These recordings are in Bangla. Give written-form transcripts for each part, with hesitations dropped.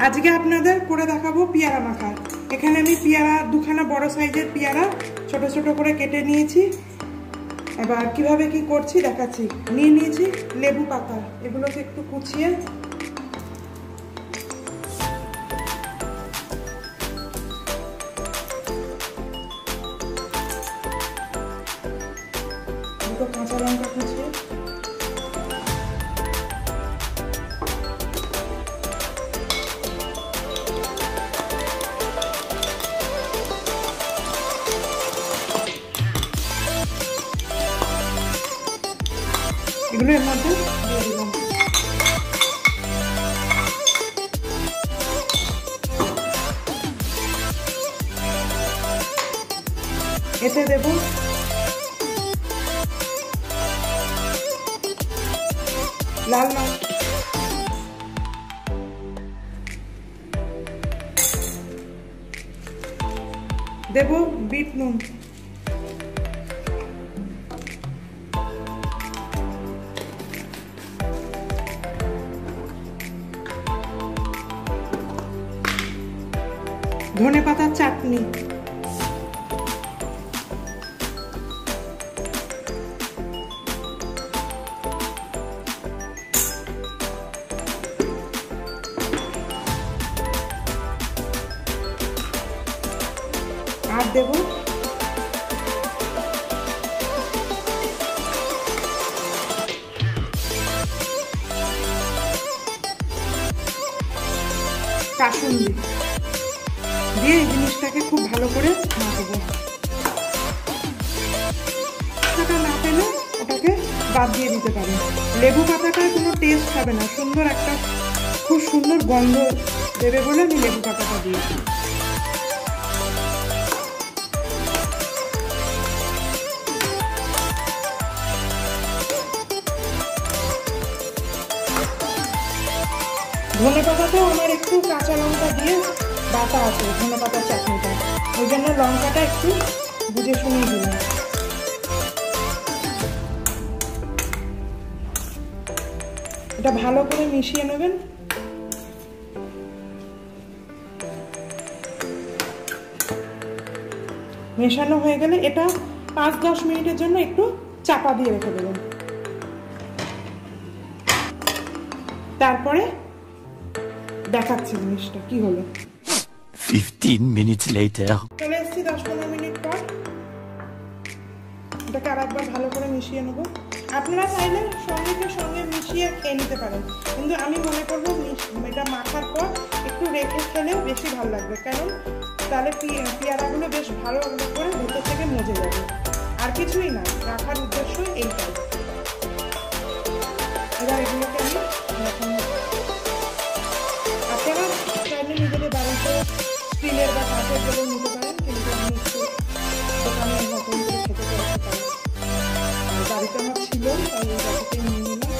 আজকে আপনাদের করে দেখাবো পেয়ারা মাখা। এখানে আমি পেয়ারা দুখানা বড় সাইজের পেয়ারা ছোট ছোট করে কেটে নিয়েছি। এবার কিভাবে কি করছি দেখাচ্ছি। নিয়ে নিয়েছি লেবু পাতা, এগুলোকে একটু কুচিয়ে দুটো কাঁচা লঙ্কা কুচিয়ে এগুলো এর মধ্যে দিয়ে দিলাম। এতে দেব লাল লঙ্কা, দেব বিট নুন, ধনে পাতার চাটনি, আর দেব কাসুন্দি দিয়ে এই জিনিসটাকে খুব ভালো করে মাখবো। পাতাটা না পেলে ওটাকে বাদ দিয়ে দিতে পারেন। লেবু পাতাটার কোনো টেস্ট হবে না, সুন্দর একটা খুব সুন্দর গন্ধ দেবে বলে আমি লেবু পাতাটা দিয়েছি। ধনে পাতাটাও আমার একটু কাঁচা লঙ্কা দিয়ে বাটা আছে ধনে পাতার চাটনিটা, ওই জন্য লঙ্কাটা একটু বুঝে শুনে দিলাম। এটা ভালো করে মিশিয়ে নেবেন। মেশানো হয়ে গেলে এটা 5-10 মিনিটের জন্য একটু চাপা দিয়ে রেখে দেবেন। তারপরে দেখাচ্ছি জিনিসটা কি হলো। 15 minutes later. চলে এসেছি 10-15 মিনিট পর। এটাকে আরেকবার ভালো করে মিশিয়ে নেব। আপনারা চাইলে সঙ্গে সঙ্গে মিশিয়ে খেয়ে নিতে পারেন, কিন্তু আমি মনে করবো এটা মাখার পর একটু রেখে খেলেও বেশি ভালো লাগবে, কারণ তাহলে পেয়ারাগুলো বেশ ভালো করে ভেতর থেকে মজে যাবে। আর কিছুই না, রাখার উদ্দেশ্য এইটাই। এবার এগুলোকে আমি আপনারা চাইলে নিজেদের বাড়িতে স্টিলের বা কাঠের জলেও নিতে পারেন, কিন্তু আমি একটু দোকানের মতন করে খেতে করতে পারি। আর বাড়িতে আমার ছিল, তাই এই বাড়িতে নিয়ে নিলাম।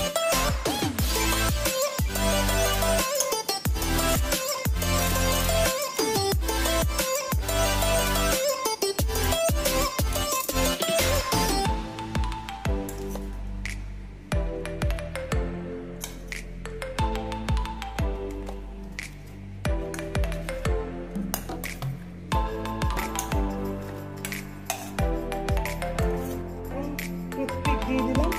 দিয়ে দিলাম।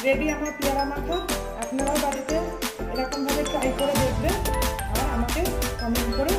রেডি আমার পেয়ারা মাখা। আপনারাও বাড়িতে এরকম ভাবে ট্রাই করে দেখবেন আর আমাকে কমেন্ট করে